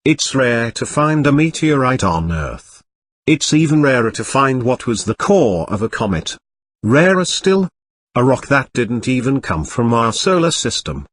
It's rare to find a meteorite on Earth. It's even rarer to find what was the core of a comet. Rarer still, a rock that didn't even come from our solar system.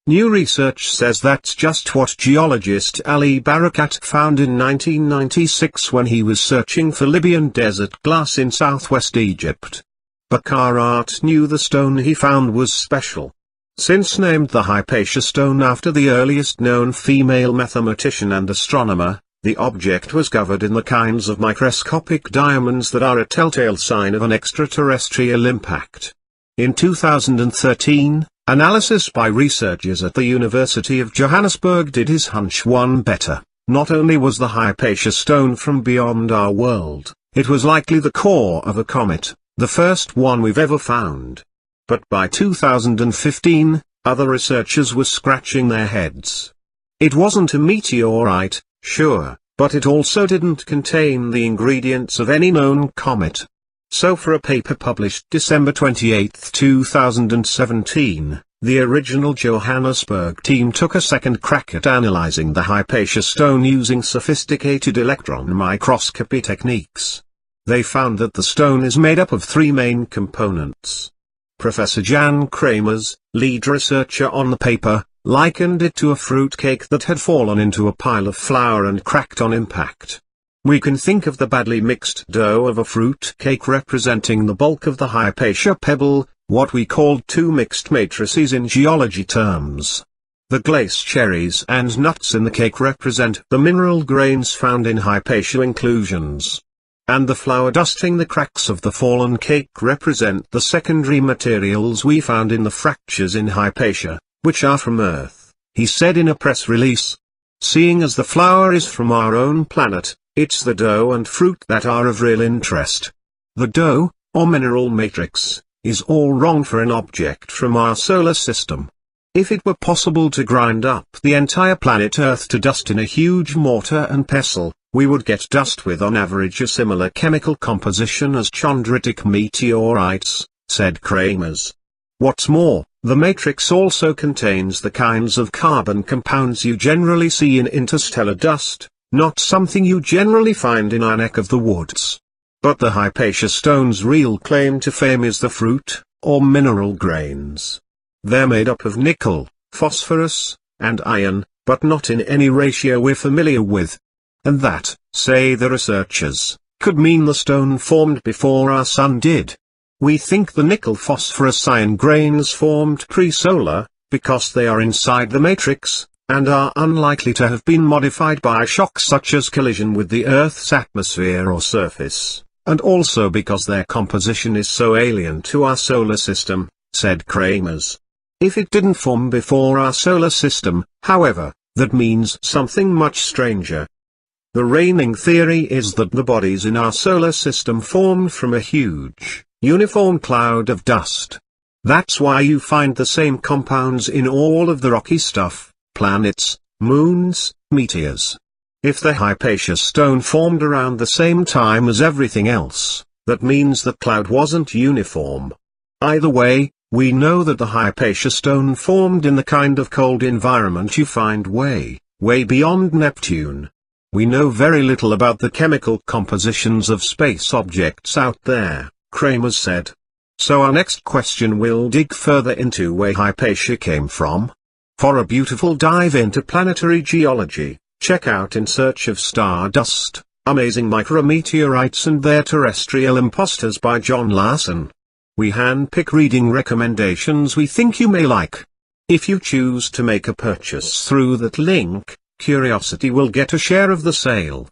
New research says that's just what geologist Ali Barakat found in 1996 when he was searching for Libyan desert glass in southwest Egypt. Barakat knew the stone he found was special. Since named the Hypatia stone after the earliest known female mathematician and astronomer, the object was covered in the kinds of microscopic diamonds that are a telltale sign of an extraterrestrial impact. In 2013, analysis by researchers at the University of Johannesburg did his hunch one better. Not only was the Hypatia stone from beyond our world, it was likely the core of a comet, the first one we've ever found. But by 2015, other researchers were scratching their heads. It wasn't a meteorite, sure, but it also didn't contain the ingredients of any known comet. So for a paper published December 28, 2017, the original Johannesburg team took a second crack at analyzing the Hypatia stone using sophisticated electron microscopy techniques. They found that the stone is made up of three main components. Professor Jan Kramers, lead researcher on the paper, likened it to a fruitcake that had fallen into a pile of flour and cracked on impact. We can think of the badly mixed dough of a fruitcake representing the bulk of the Hypatia pebble, what we called two mixed matrices in geology terms. The glace cherries and nuts in the cake represent the mineral grains found in Hypatia inclusions. And the flour dusting the cracks of the fallen cake represent the secondary materials we found in the fractures in Hypatia, which are from Earth, he said in a press release. Seeing as the flour is from our own planet, it's the dough and fruit that are of real interest. The dough, or mineral matrix, is all wrong for an object from our solar system. If it were possible to grind up the entire planet Earth to dust in a huge mortar and pestle, we would get dust with on average a similar chemical composition as chondritic meteorites, said Kramers. What's more, the matrix also contains the kinds of carbon compounds you generally see in interstellar dust, not something you generally find in our neck of the woods. But the Hypatia stone's real claim to fame is the fruit, or mineral grains. They're made up of nickel, phosphorus, and iron, but not in any ratio we're familiar with. And that, say the researchers, could mean the stone formed before our sun did. We think the nickel-phosphorus iron grains formed pre-solar, because they are inside the matrix, and are unlikely to have been modified by shocks such as collision with the Earth's atmosphere or surface, and also because their composition is so alien to our solar system, said Kramers. If it didn't form before our solar system, however, that means something much stranger. The reigning theory is that the bodies in our solar system formed from a huge, uniform cloud of dust. That's why you find the same compounds in all of the rocky stuff, planets, moons, meteors. If the Hypatia stone formed around the same time as everything else, that means the cloud wasn't uniform. Either way, we know that the Hypatia stone formed in the kind of cold environment you find way, way beyond Neptune. We know very little about the chemical compositions of space objects out there, Kramers said. So our next question will dig further into where Hypatia came from. For a beautiful dive into planetary geology, check out In Search of Stardust, Amazing Micrometeorites and Their Terrestrial Imposters by John Larson. We handpick reading recommendations we think you may like. If you choose to make a purchase through that link, Curiosity will get a share of the sale.